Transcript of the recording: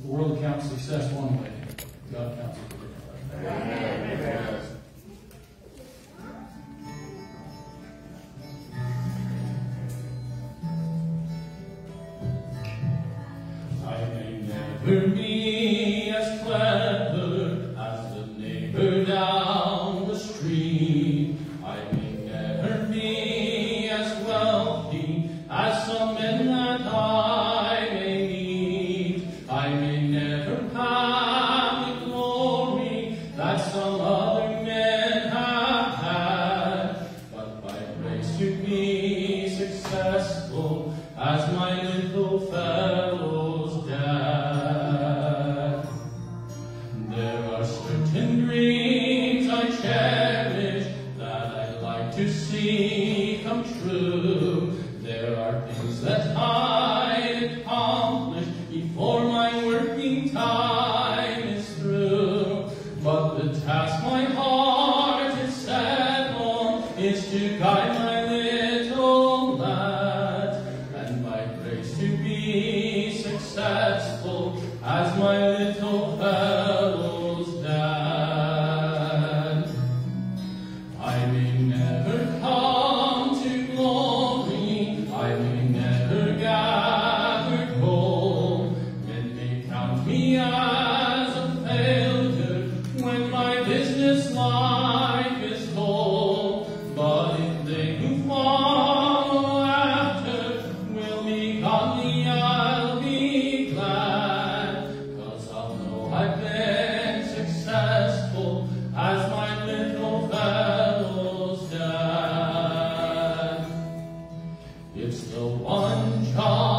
The world counts success one way. God counts it a different way. Amen. I may never be as clever as the neighbor down the street. I may never be as wealthy as some men that I may meet. I may never have the glory that some other men have had, but by grace to be successful as my little fellow's dad. There are certain dreams I cherish that I'd like to see come true. There are things that I'd accomplish before my working time is through. But the task my heart is set on is to guide my little lad, and by grace to be successful as my little fellow's dad. I may never come to glory, I may never gather gold. Men may count me as a failure when my business life is told. But if they who follow after will be godly, I'll be glad, 'cause I'll know I've been successful as my little fellow's dad. It's the one job